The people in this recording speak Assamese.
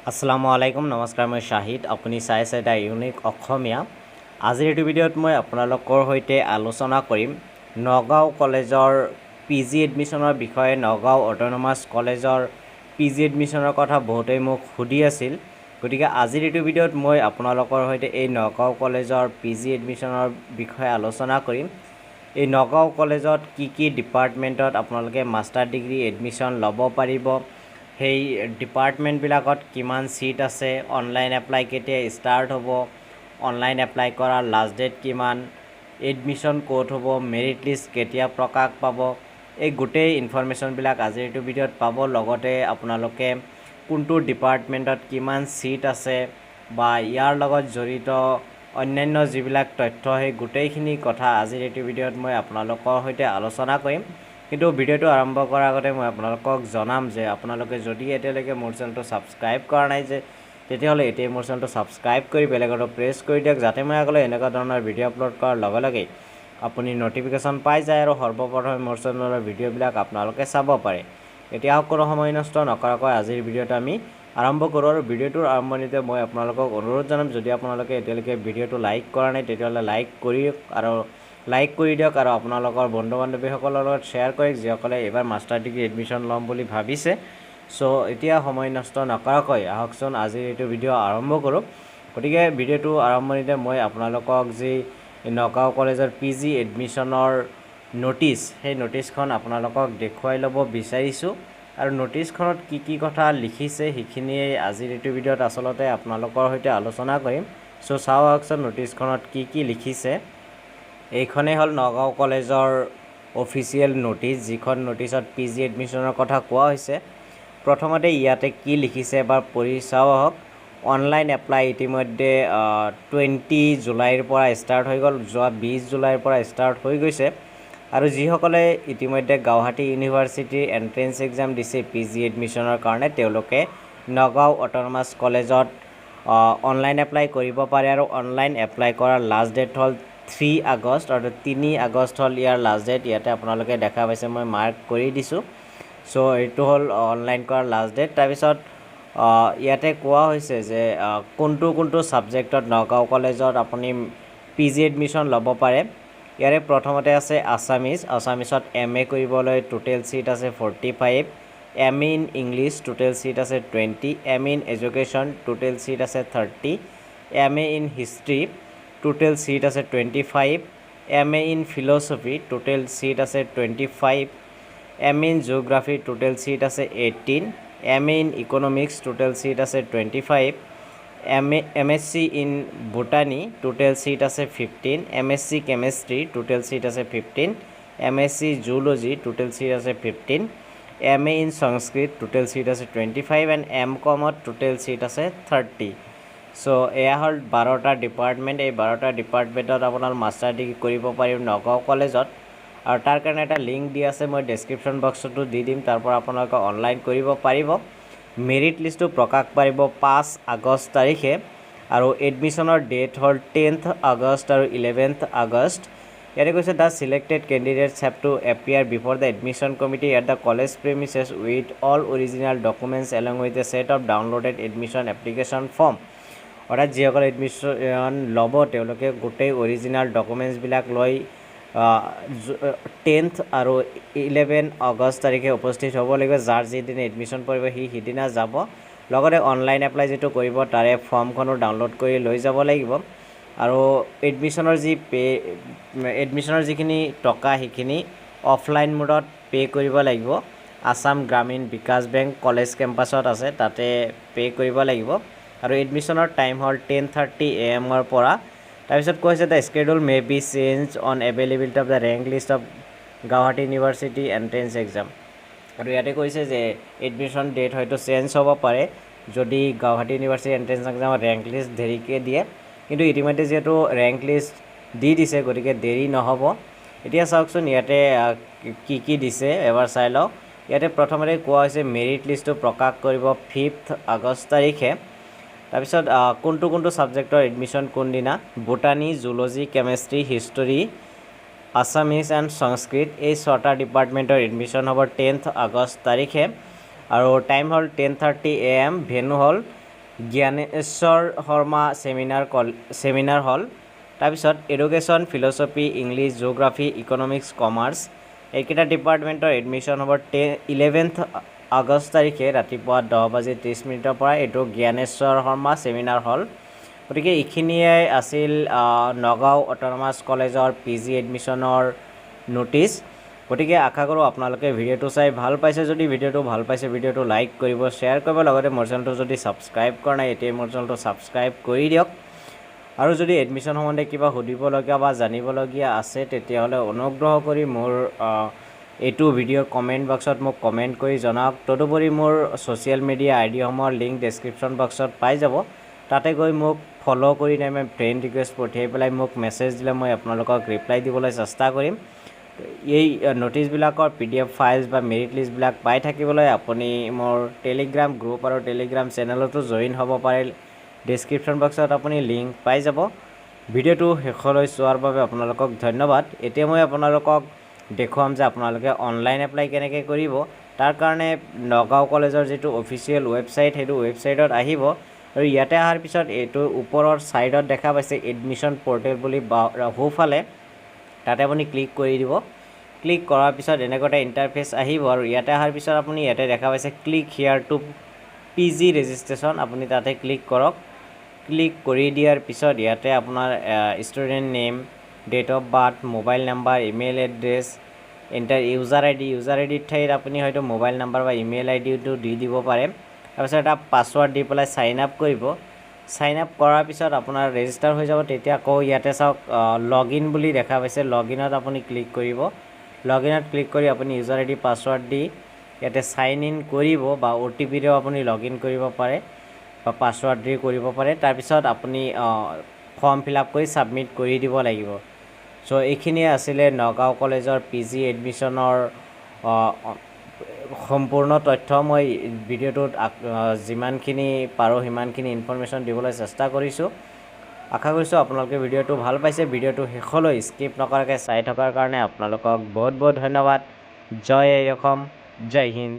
আসসালামু আলাইকুম নমস্কাৰ মই শাহিদ আপুনি চাইছে এটা ইউনিক অসমীয়া আজিৰ এই ভিডিঅ'ত মই আপোনালোকৰ সৈতে আলোচনা কৰিম নগাঁও কলেজৰ পিজি এডমিশনৰ বিষয়ে নগাঁও অটোনমাস কলেজৰ পিজি এডমিশনৰ কথা বহুতেই মোক সুধি আছিল গতিকে আজিৰ এই ভিডিঅ'ত মই আপোনালোকৰ সৈতে এই নগাঁও কলেজৰ পিজি এডমিশনৰ বিষয়ে আলোচনা কৰিম এই নগাঁও কলেজত কি ডিপাৰ্টমেণ্টত আপোনালোকে মাষ্টাৰ ডিগ্ৰী এডমিশন ল'ব পাৰিব সেই ডিপাৰ্টমেণ্টবিলাকত কিমান সিট আছে অনলাইন এপ্লাই কেতিয়া ষ্টাৰ্ট হ'ব অনলাইন এপ্লাই কৰাৰ লাষ্ট ডেট কিমান এডমিশন ক'ত হ'ব মেৰিট লিষ্ট কেতিয়া প্ৰকাশ পাব এই গোটেই ইনফৰমেশ্যনবিলাক আজিৰ এইটো ভিডিঅ'ত পাব লগতে আপোনালোকে কোনটো ডিপাৰ্টমেণ্টত কিমান সিট আছে বা ইয়াৰ লগত জড়িত অন্যান্য যিবিলাক তথ্য সেই গোটেইখিনি কথা আজিৰ এইটো ভিডিঅ'ত মই আপোনালোকৰ সৈতে আলোচনা কৰিম কিন্তু ভিডিঅ'টো আৰম্ভ কৰাৰ আগতে মই আপোনালোকক জনাম যে আপোনালোকে যদি এতিয়ালৈকে মোৰ চেনেলটো ছাবস্ক্ৰাইব কৰা নাই যে তেতিয়াহ'লে এতিয়া মোৰ চেনেলটো ছাবস্ক্ৰাইব কৰি বেলেগতো প্ৰেছ কৰি দিয়ক যাতে মই আগলৈ এনেকুৱা ধৰণৰ ভিডিঅ' আপলোড কৰাৰ লগে লগে আপুনি নটিফিকেশ্যন পাই যায় আৰু সৰ্বপ্ৰথমে মোৰ চেনেলৰ ভিডিঅ'বিলাক আপোনালোকে চাব পাৰে এতিয়া কোনো সময় নষ্ট নকৰাকৈ আজিৰ ভিডিঅ'টো আমি আৰম্ভ কৰোঁ আৰু ভিডিঅ'টোৰ আৰম্ভণিতে মই আপোনালোকক অনুৰোধ জনাম যদি আপোনালোকে এতিয়ালৈকে ভিডিঅ'টো লাইক কৰা নাই তেতিয়াহ'লে লাইক কৰি দিয়ক আৰু আপোনালোকৰ বন্ধু বান্ধৱীসকলৰ লগত শ্বেয়াৰ কৰক যিসকলে এইবাৰ মাষ্টাৰ ডিগ্ৰী এডমিশ্যন ল'ম বুলি ভাবিছে চ' এতিয়া সময় নষ্ট নকৰাকৈ আহকচোন আজিৰ এইটো ভিডিঅ' আৰম্ভ কৰোঁ গতিকে ভিডিঅ'টো আৰম্ভণিতে মই আপোনালোকক যি নগাঁও কলেজৰ পিজি এডমিশ্যনৰ নোটিছ সেই নোটিছখন আপোনালোকক দেখুৱাই ল'ব বিচাৰিছোঁ আৰু নোটিছখনত কি কথা লিখিছে সেইখিনিয়ে আজিৰ এইটো ভিডিঅ'ত আচলতে আপোনালোকৰ সৈতে আলোচনা কৰিম চ' চাওঁ আহকচোন নোটিছখনত কি লিখিছে এইখনেই হ'ল নগাঁও কলেজৰ অফিচিয়েল নোটিছ যিখন নোটিছত পিজি এডমিশ্যনৰ কথা কোৱা হৈছে প্ৰথমতে ইয়াতে কি লিখিছে এবাৰ পঢ়ি চাওঁ আহক অনলাইন এপ্লাই ইতিমধ্যে 20 জুলাইৰ পৰা ষ্টাৰ্ট হৈ গ'ল যোৱা 20 জুলাইৰ পৰা ষ্টাৰ্ট হৈ গৈছে আৰু যিসকলে ইতিমধ্যে গুৱাহাটী ইউনিভাৰ্চিটিৰ এন্ট্ৰেন্স এক্সাম দিছে পিজি এডমিশ্যনৰ কাৰণে তেওঁলোকে নগাঁও অটোনমাস কলেজত অনলাইন এপ্লাই কৰিব পাৰে আৰু অনলাইন এপ্লাই কৰাৰ লাষ্ট ডেট হ'ল 3 আগষ্ট আৰু 3 আগষ্ট হ'ল ইয়াৰ লাষ্ট ডেট ইয়াতে আপোনালোকে দেখা পাইছে মই মাৰ্ক কৰি দিছোঁ চ' এইটো হ'ল অনলাইন কৰাৰ লাষ্ট ডেট তাৰপিছত ইয়াতে কোৱা হৈছে যে কোনটো ছাবজেক্টত নগাঁও কলেজত আপুনি পিজি এডমিশ্যন ল'ব পাৰে ইয়াৰে প্ৰথমতে আছে আছামিছত MA কৰিবলৈ টোটেল সিট আছে 45 MA in English total seat আছে 20 MA in education total seat আছে 30 MA in history total seat আছে 25 MA in philosophy total seat আছে 25 MA in geography total seat আছে 18 MA in economics total seat আছে 25 MSc in botany total seat আছে 15 MSc কেমেষ্ট্ৰি টোটেল সিট আছে 15 MSc জুলজি টোটেল সিট আছে 15 MA in Sanskrit total seat আছে 25 এণ্ড MComত টোটেল সিট আছে 30 চ' এয়া হ'ল 12টা ডিপাৰ্টমেণ্ট এই 12টা ডিপাৰ্টমেণ্টত আপোনাৰ মাষ্টাৰ ডিগ্ৰী কৰিব পাৰিব নগাঁও কলেজত আৰু তাৰ কাৰণে এটা লিংক দি আছে মই ডেছক্ৰিপশ্যন বক্সতো দি দিম তাৰ পৰা আপোনালোকে অনলাইন কৰিব পাৰিব মেৰিট লিষ্টটো প্ৰকাশ পাৰিব 5 আগষ্ট তাৰিখে আৰু এডমিশ্যনৰ ডেট হ'ল 10th আগষ্ট আৰু 11th আগষ্ট ইয়াতে কৈছে the selected candidates have to appear before the admission committee at the college premises with all original documents along with a set of downloaded admission application form অৰ্থাৎ যিসকলে এডমিশ্যন ল'ব তেওঁলোকে গোটেই অৰিজিনেল ডকুমেণ্টছবিলাক লৈ 10th আৰু 11 আগষ্ট তাৰিখে উপস্থিত হ'ব লাগিব যাৰ যিদিনা এডমিশ্যন পৰিব সিদিনা যাব লগতে অনলাইন এপ্লাই যিটো কৰিব তাৰে ফৰ্মখনো ডাউনলোড কৰি লৈ যাব লাগিব আৰু এডমিশ্যনৰ যিখিনি টকা সেইখিনি অফলাইন মোডত পে' কৰিব লাগিব আসাম গ্ৰামীণ বিকাশ বেংক কলেজ কেম্পাছত আছে তাতে পে' কৰিব লাগিব আৰু এডমিশ্যনৰ টাইম হ'ল 10:30 AM পৰা তাৰপিছত কৈছে the schedule may be change on availability of the rank list of Guwahati university entrance exam আৰু ইয়াতে কৈছে যে এডমিশ্যন ডেট হয়তো চেঞ্জ হ'ব পাৰে যদি গুৱাহাটী ইউনিভাৰ্চিটি এণ্ট্ৰেন্স এক্সামৰ ৰেংক লিষ্ট দেৰিকৈ দিয়ে কিন্তু ইতিমধ্যে যিহেতু ৰেংক লিষ্ট দি দিছে গতিকে দেৰি নহ'ব এতিয়া চাওকচোন ইয়াতে কি দিছে এবাৰ চাই লওক ইয়াতে প্ৰথমতে কোৱা হৈছে মেৰিট লিষ্টটো প্ৰকাশ কৰিব 5th আগষ্ট তাৰিখে তাৰপিছত কোনটো ছাবজেক্টৰ এডমিশ্যন কোনদিনা botany zoology chemistry history Assamese and Sanskrit এই 6টা ডিপাৰ্টমেণ্টৰ এডমিশ্যন হ'ব 10th আগষ্ট তাৰিখে আৰু টাইম হ'ল 10:30 AM ভেনু হ'ল জ্ঞানেশ্বৰ শৰ্মা ছেমিনাৰ হল তাৰপিছত education philosophy English geography economics commerce এইকেইটা ডিপাৰ্টমেণ্টৰ এডমিশ্যন হ'ব 11 আগষ্ট তাৰিখে ৰাতিপুৱা 10:30 পৰা এইটো জ্ঞানেশ্বৰ শৰ্মা ছেমিনাৰ হল গতিকে এইখিনিয়ে আছিল নগাঁও অট'নমাছ কলেজৰ PG এডমিশ্যনৰ নোটিছ গতিকে আশা কৰোঁ আপোনালোকে ভিডিঅ'টো চাই ভাল পাইছে যদি ভিডিঅ'টো ভাল পাইছে ভিডিঅ'টো লাইক কৰিব শ্বেয়াৰ কৰিব লগতে মোৰ চেনেলটো যদি ছাবস্ক্ৰাইব কৰা নাই এতিয়া মোৰ চেনেলটো ছাবস্ক্ৰাইব কৰি দিয়ক আৰু যদি এডমিশ্যন সম্বন্ধে কিবা সুধিবলগীয়া বা জানিবলগীয়া আছে তেতিয়াহ'লে অনুগ্ৰহ কৰি মোৰ এইটো ভিডিঅ'ৰ কমেণ্ট বক্সত মোক কমেণ্ট কৰি জনাওক তদুপৰি মোৰ ছ'চিয়েল মিডিয়া আইডিসমূহৰ লিংক ডেছক্ৰিপশ্যন বক্সত পাই যাব তাতে গৈ মোক ফ'ল' কৰি নাইবা ফ্ৰেণ্ড ৰিকুৱেষ্ট পঠিয়াই পেলাই মোক মেছেজ দিলে মই আপোনালোকক ৰিপ্লাই দিবলৈ চেষ্টা কৰিম এই নোটিছবিলাকৰ PDF ফাইলছ বা মেৰিট লিষ্টবিলাক পাই থাকিবলৈ আপুনি মোৰ টেলিগ্ৰাম গ্ৰুপ আৰু টেলিগ্ৰাম চেনেলতো জইন হ'ব পাৰে ডেছক্ৰিপশ্যন বক্সত আপুনি লিংক পাই যাব ভিডিঅ'টো শেষলৈ চোৱাৰ বাবে আপোনালোকক ধন্যবাদ এতিয়া মই আপোনালোকক দেখুৱাম যে আপোনালোকে অনলাইন এপ্লাই কেনেকৈ কৰিব তাৰ কাৰণে নগাঁও কলেজৰ যিটো অফিচিয়েল ৱেবছাইট সেইটো ৱেবছাইটত আহিব আৰু ইয়াতে অহাৰ পিছত এইটো ওপৰৰ ছাইডত দেখা পাইছে এডমিশ্যন পৰ্টেল বুলি সোঁফালে তাতে আপুনি ক্লিক কৰি দিব ক্লিক কৰাৰ পিছত এনেকুৱা এটা ইণ্টাৰফেচ আহিব আৰু ইয়াতে অহাৰ পিছত আপুনি ইয়াতে দেখা পাইছে ক্লিক হিয়াৰ টু PG ৰেজিষ্ট্ৰেশ্যন আপুনি তাতে ক্লিক কৰক ক্লিক কৰি দিয়াৰ পিছত ইয়াতে আপোনাৰ student name date of birth mobile number email address enter user আইডিৰ ঠাইত আপুনি হয়তো মোবাইল নাম্বাৰ বা ইমেইল আইডিটো দি দিব পাৰে তাৰপিছত এটা পাছৱৰ্ড দি পেলাই চাইন আপ কৰিব চাইন আপ কৰাৰ পিছত আপোনাৰ ৰেজিষ্টাৰ হৈ যাব তেতিয়া আকৌ ইয়াতে চাওক লগ ইন বুলি দেখা পাইছে লগ ইনত আপুনি ক্লিক কৰিব লগ ইনত ক্লিক কৰি আপুনি ইউজাৰ আইডি পাছৱৰ্ড দি ইয়াতে চাইন ইন কৰিব বা OTPৰেও আপুনি লগ ইন কৰিব পাৰে বা পাছৱৰ্ড দি কৰিব পাৰে তাৰপিছত আপুনি ফৰ্ম ফিল আপ কৰি ছাবমিট কৰি দিব লাগিব চ' এইখিনিয়ে আছিলে নগাঁও কলেজৰ PG এডমিশ্যনৰ সম্পূৰ্ণ তথ্য মই ভিডিঅ'টোত যিমানখিনি পাৰোঁ সিমানখিনি ইনফৰমেশ্যন দিবলৈ চেষ্টা কৰিছোঁ আশা কৰিছোঁ আপোনালোকে ভিডিঅ'টো ভাল পাইছে ভিডিঅ'টো শেষলৈ স্কিপ নকৰাকৈ চাই থকাৰ কাৰণে আপোনালোকক বহুত বহুত ধন্যবাদ জয় অসম জয় হিন্দ